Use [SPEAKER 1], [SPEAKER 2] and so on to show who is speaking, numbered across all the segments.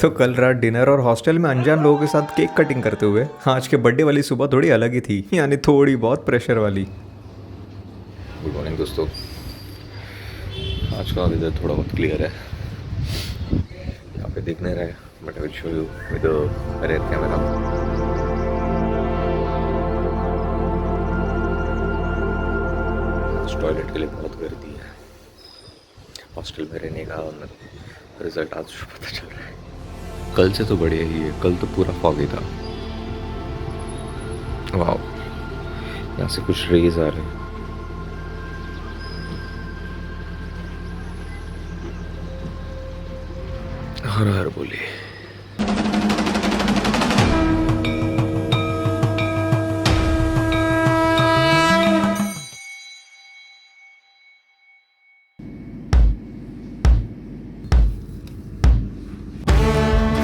[SPEAKER 1] तो कल रात डिनर और हॉस्टल में अनजान लोगों के साथ केक कटिंग करते हुए आज के बर्थडे वाली सुबह थोड़ी अलग ही थी, यानी थोड़ी बहुत प्रेशर वाली।
[SPEAKER 2] गुड मॉर्निंग दोस्तों। आज का वेदर थोड़ा बहुत क्लियर है, यहाँ पे दिख नहीं रहा है but I will show you with rare camera. Toilet के लिए बहुत गर्दी है। हॉस्टल में रहने का रिजल्ट आज पता चल रहा है। कल से तो बढ़िया ही है, कल तो पूरा फॉगी था। वाह, यहाँ से कुछ रेज आ रहे हैं। हर हर बोले।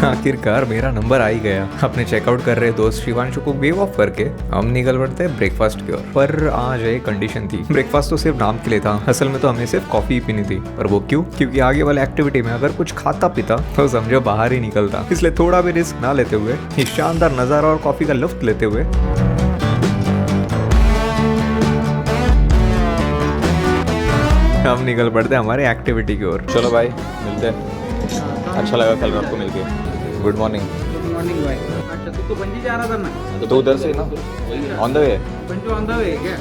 [SPEAKER 1] आखिरकार मेरा नंबर आ ही गया। अपने चेकआउट कर रहे दोस्त शिवांशु को वेव ऑफ करके हम निकल पड़ते हैं ब्रेकफास्ट की ओर। पर आज एक कंडीशन थी, ब्रेकफास्ट तो सिर्फ नाम के लिए था, असल में तो हमें सिर्फ कॉफी ही पीनी थी। पर वो क्यों? क्योंकि आगे वाले एक्टिविटी में अगर कुछ खाता पीता तो समझो बाहर ही निकलता। इसलिए थोड़ा भी रिस्क ना लेते हुए इस शानदार नजारा और कॉफी का लुत्फ लेते हुए हम निकल पड़ते हमारे एक्टिविटी की ओर।
[SPEAKER 2] चलो भाई, मिलते हैं। अच्छा लगा कल रात को मिलके। Good morning.
[SPEAKER 3] गुड मॉर्निंग भाई। अच्छा तू तो बंजी जा रहा था ना?
[SPEAKER 2] तो उधर से ना on the way.
[SPEAKER 3] Banju on the way है क्या?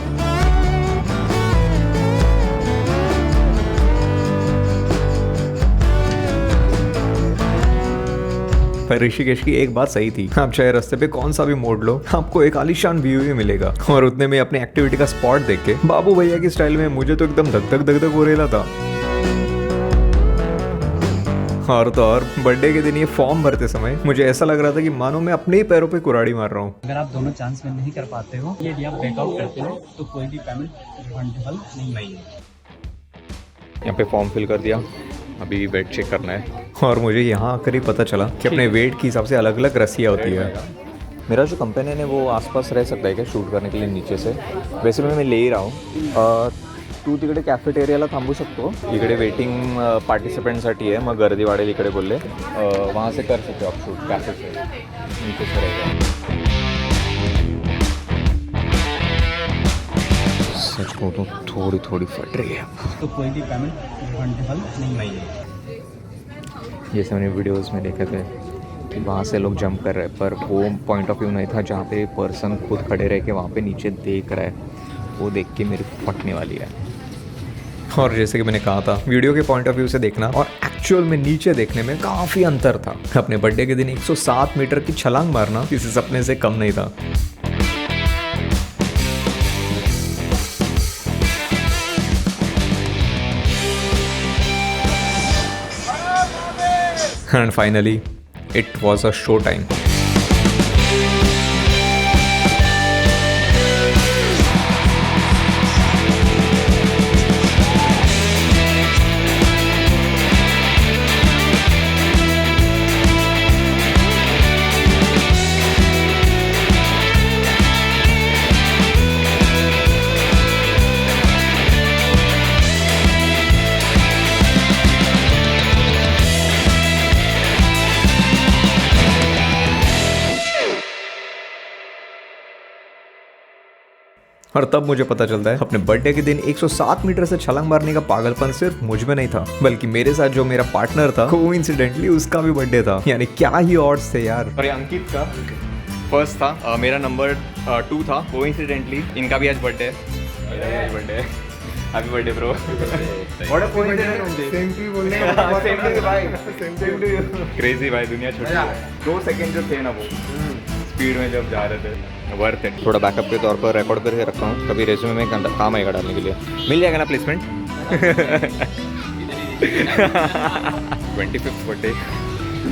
[SPEAKER 1] पर ऋषिकेश की एक बात सही थी, आप चाहे रास्ते पे कौन सा भी मोड़ लो आपको एक आलीशान व्यू ही मिलेगा। और उतने में अपनी एक्टिविटी का स्पॉट देख के बाबू भैया की स्टाइल में मुझे तो एकदम धक धक हो रहा था। और तो और बर्थडे के दिन ये फॉर्म भरते समय मुझे ऐसा लग रहा था कि मानो मैं अपने ही पैरों पे कुराड़ी मार रहा हूँ।
[SPEAKER 3] अगर आप दोनों चांस में नहीं कर पाते हो, यदि आप बैकआउट करते हो तो कोई भी पेमेंट रिफंडेबल नहीं है।
[SPEAKER 2] यहाँ पे फॉर्म फिल कर दिया, अभी वेट चेक करना है।
[SPEAKER 1] और मुझे यहाँ आकर ही पता चला कि अपने वेट के हिसाब से अलग अलग रस्सियाँ होती है।
[SPEAKER 2] मेरा जो कंपेनियन है वो आसपास रह सकता है क्या शूट करने के लिए नीचे से? वैसे मैं ले ही रहा हूँ। तू तिकडे कॅफेटेरियाला थांबू शकतो, इकडे वेटिंग पार्टिसिपेंटसाठी आहे, मग गर्दी वाढेल इकडे बोलले। वहाँ से कर सकते हो आप शूट, कैफे से नीचे से रहेगा। सच कहूँ तो थोड़ी थोड़ी फट रही है
[SPEAKER 3] तो कोई भी पेमेंट रिफंडेबल नहीं है।
[SPEAKER 2] जैसे मैंने वीडियोस में देखे थे कि वहाँ से लोग जंप कर रहे हैं, पर वो पॉइंट ऑफ व्यू नहीं था जहाँ पे पर्सन खुद खड़े रह के वहाँ पे नीचे देख रहा है। वो देख के मेरी फटने वाली है।
[SPEAKER 1] और जैसे कि मैंने कहा था, वीडियो के पॉइंट ऑफ व्यू से देखना और एक्चुअल में नीचे देखने में काफ़ी अंतर था। अपने बर्थडे के दिन 107 मीटर की छलांग मारना किसी सपने से कम नहीं था। And finally it was a show time. और तब मुझे पता चलता है अपने बर्थडे के दिन 107 मीटर से छलांग मारने का पागलपन सिर्फ मुझ में नहीं था, बल्कि मेरे साथ जो मेरा पार्टनर था कोइंसिडेंटली उसका भी बर्थडे था। यानी क्या ही ऑड्स थे यार।
[SPEAKER 4] और ये अंकित का फर्स्ट था, मेरा नंबर 2 था। कोइंसिडेंटली इनका भी आज बर्थडे है। Happy birthday bro. What a coincidence. Same to you बोलने का। सेम टू यू भाई, सेम टू यू। क्रेजी भाई, दुनिया छोटी है। 2 सेकंड जो थे ना वो स्पीड में जब जा रहे थे, वर्थ इट।
[SPEAKER 2] थोड़ा बैकअप के तौर पर रिकॉर्ड करके रखा हूँ, कभी रेज्यूमे में काम आएगा डालने के लिए।
[SPEAKER 4] मिल जाएगा ना प्लेसमेंट। 25th बर्थडे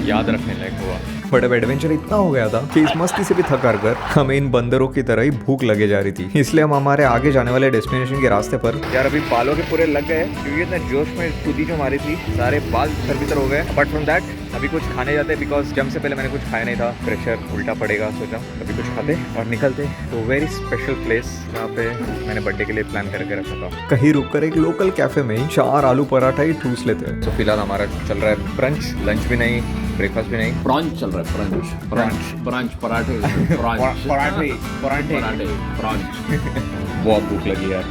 [SPEAKER 4] याद रखने लायक हुआ।
[SPEAKER 1] बट अब एडवेंचर इतना हो गया था कि इस मस्ती से भी थक हार कर हमें इन बंदरों की तरह ही भूख लगे जा रही थी। इसलिए हम हमारे आगे जाने वाले डेस्टिनेशन के रास्ते पर
[SPEAKER 4] यार अभी बालों के पूरे लग गए, क्योंकि इतना जोश में खुदी जो मारी थी, सारे बाल सर हो गए। अपार्ट फ्रॉम दैट अभी कुछ खाने जाते, बिकॉज जम से पहले मैंने कुछ खाया नहीं था, प्रेशर उल्टा पड़ेगा, सोचा अभी कुछ खाते और निकलते। तो वेरी स्पेशल प्लेस जहाँ पे मैंने बर्थडे के लिए प्लान करके रखा था।
[SPEAKER 1] कहीं रुककर एक लोकल कैफे में 4 आलू पराठा ही ठूस लेते हैं।
[SPEAKER 2] तो फिलहाल हमारा चल रहा है ब्रंच, लंच भी नहीं, ब्रेकफास्ट भी नहीं।
[SPEAKER 5] प्रॉन्स चल रहा है, प्रॉन्स प्रॉन्स प्रॉन्स पराठे प्रॉन्स
[SPEAKER 2] पराठे पराठे
[SPEAKER 5] पराठे प्रॉन्स।
[SPEAKER 2] बहुत भूख लगी यार।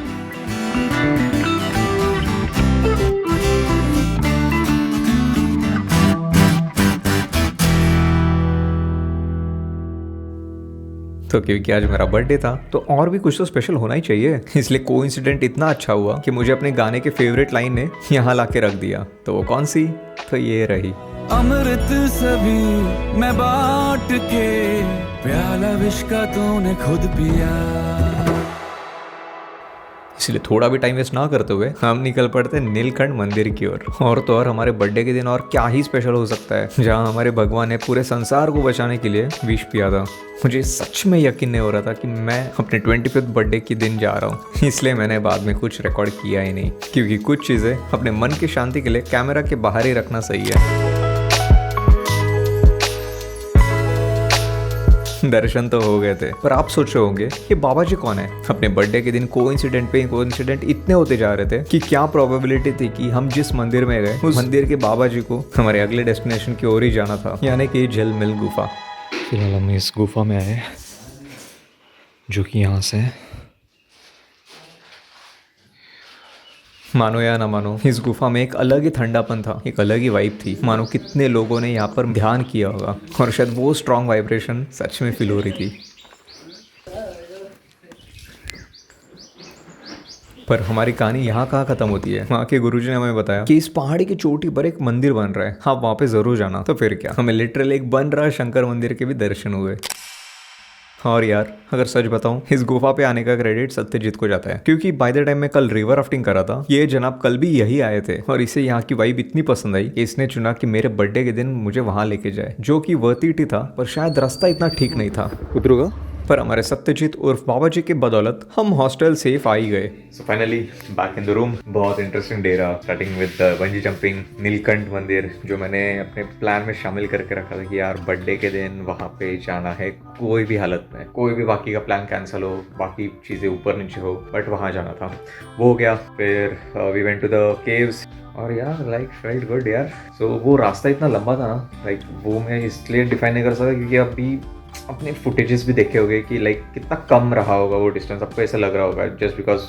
[SPEAKER 2] तो क्योंकि आज मेरा बर्थडे था तो और भी कुछ तो स्पेशल होना ही चाहिए, इसलिए कोइंसिडेंट इतना अच्छा हुआ कि मुझे अपने गाने के फेवरेट लाइन ने यहाँ ला के रख दिया। तो वो कौन सी? तो ये रही।
[SPEAKER 6] अमृत सभी मैं बांट के, प्याला विष का तूने खुद पिया।
[SPEAKER 2] इसलिए थोड़ा भी टाइम वेस्ट ना करते हुए हम निकल पड़ते नीलकंठ मंदिर की ओर। और तो और हमारे बर्थडे के दिन और क्या ही स्पेशल हो सकता है, जहाँ हमारे भगवान ने पूरे संसार को बचाने के लिए विष पिया था। मुझे सच में यकीन नहीं हो रहा था कि मैं अपने 25th बर्थडे के दिन जा रहा हूँ, इसलिए मैंने बाद में कुछ रिकॉर्ड किया ही नहीं, क्योंकि कुछ चीज़ें अपने मन की शांति के लिए कैमरा के बाहर ही रखना सही है। दर्शन तो हो गए थे, पर आप सोच रहे होंगे कि बाबा जी कौन है? अपने बर्थडे के दिन कोइंसिडेंट पे कोइंसिडेंट इतने होते जा रहे थे कि क्या प्रोबेबिलिटी थी कि हम जिस मंदिर में गए उस मंदिर के बाबा जी को हमारे अगले डेस्टिनेशन की ओर ही जाना था, यानी कि झिलमिल गुफा। फिलहाल हम इस गुफा में आए, जो कि यहाँ से, मानो या ना मानो, इस गुफा में एक अलग ही ठंडापन था, एक अलग ही वाइब थी। मानो कितने लोगों ने यहाँ पर ध्यान किया होगा और शायद वो स्ट्रॉन्ग वाइब्रेशन सच में फील हो रही थी। पर हमारी कहानी यहाँ कहाँ खत्म होती है? वहाँ के गुरुजी ने हमें बताया कि इस पहाड़ी की चोटी पर एक मंदिर बन रहा है, आप वहाँ पे जरूर जाना। तो फिर क्या, हमें लिटरली एक बन रहा शंकर मंदिर के भी दर्शन हुए। और यार अगर सच बताऊं, इस गुफा पे आने का क्रेडिट सत्यजीत को जाता है, क्योंकि बाय द टाइम मैं कल रिवर राफ्टिंग कर रहा था, ये जनाब कल भी यही आए थे और इसे यहाँ की वाइब इतनी पसंद आई कि इसने चुना कि मेरे बर्थडे के दिन मुझे वहां लेके जाए, जो कि वर्थ इट ही था, पर शायद रास्ता इतना ठीक नहीं था। उतरूंगा, पर हमारे सत्यजीत उर्फ बाबा जी के बदौलत हम हॉस्टल सेफ आ ही गए। So finally back in the room. बहुत इंटरेस्टिंग डे रहा, starting with bungee jumping, Neelkanth मंदिर, जो मैंने अपने प्लान में शामिल करके रखा था कि यार बर्थडे के दिन वहाँ पे जाना है, कोई भी हालत में, कोई भी बाकी का प्लान कैंसिल हो, बाकी चीज़ें ऊपर नीचे हो, बट वहाँ जाना था, वो हो गया। फिर we went to the caves और यार लाइक फेल्ट गुड यार। सो वो रास्ता इतना लंबा था ना, लाइक वो मैं इसलिए डिफाइन नहीं कर सकता क्योंकि अभी अपने फुटेजेस भी देखे होंगे कि लाइक कितना कम रहा होगा वो डिस्टेंस, आपको ऐसा लग रहा होगा जस्ट बिकॉज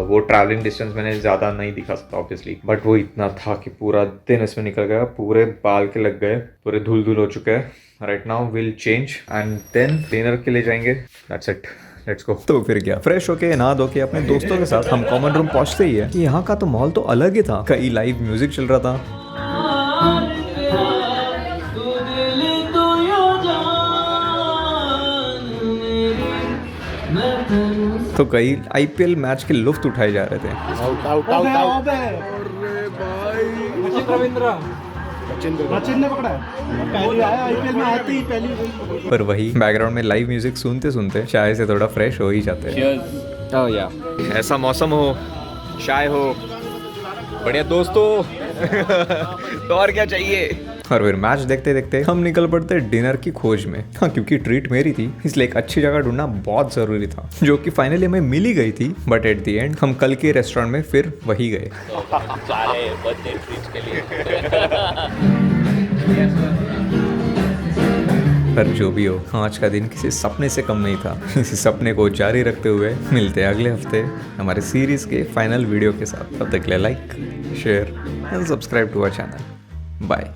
[SPEAKER 2] वो ट्रैवलिंग डिस्टेंस मैंने ज़्यादा नहीं दिखा सकता ऑब्वियसली, बट वो इतना था कि पूरा दिन इसमें निकल गया, पूरे बाल के लग गए, पूरे धुल धुल हो चुके हैं। Right now will change and then dinner के लिए जाएंगे, दैट्स इट, लेट्स गो। तो फिर क्या, फ्रेश होके नहा धो के अपने दोस्तों के साथ हम कॉमन रूम पहुंचते ही है कि यहाँ का तो माहौल तो अलग ही था, कई लाइव म्यूजिक चल रहा था। तो कई IPL मैच के लुफ्त उठाए जा रहे थे।
[SPEAKER 3] सचिन ने पकड़ा पहली आया IPL में, आते ही पहली।
[SPEAKER 2] पर वही बैकग्राउंड में लाइव म्यूजिक सुनते सुनते चाय से थोड़ा फ्रेश हो ही जाते हैं। ऐसा मौसम हो, चाय हो, बढ़िया दोस्तों तो और क्या चाहिए। और फिर मैच देखते देखते हम निकल पड़ते डिनर की खोज में। हाँ, क्योंकि ट्रीट मेरी थी इसलिए एक अच्छी जगह ढूंढना बहुत ज़रूरी था, जो कि फाइनली हमें मिल ही गई थी। बट एट दी एंड हम कल के रेस्टोरेंट में फिर वही गए। पर जो भी हो, आज का दिन किसी सपने से कम नहीं था। इसी सपने को जारी रखते हुए मिलते अगले हफ्ते हमारे सीरीज के फाइनल वीडियो के साथ। तब तक के लिए like, share and subscribe to our channel. Bye.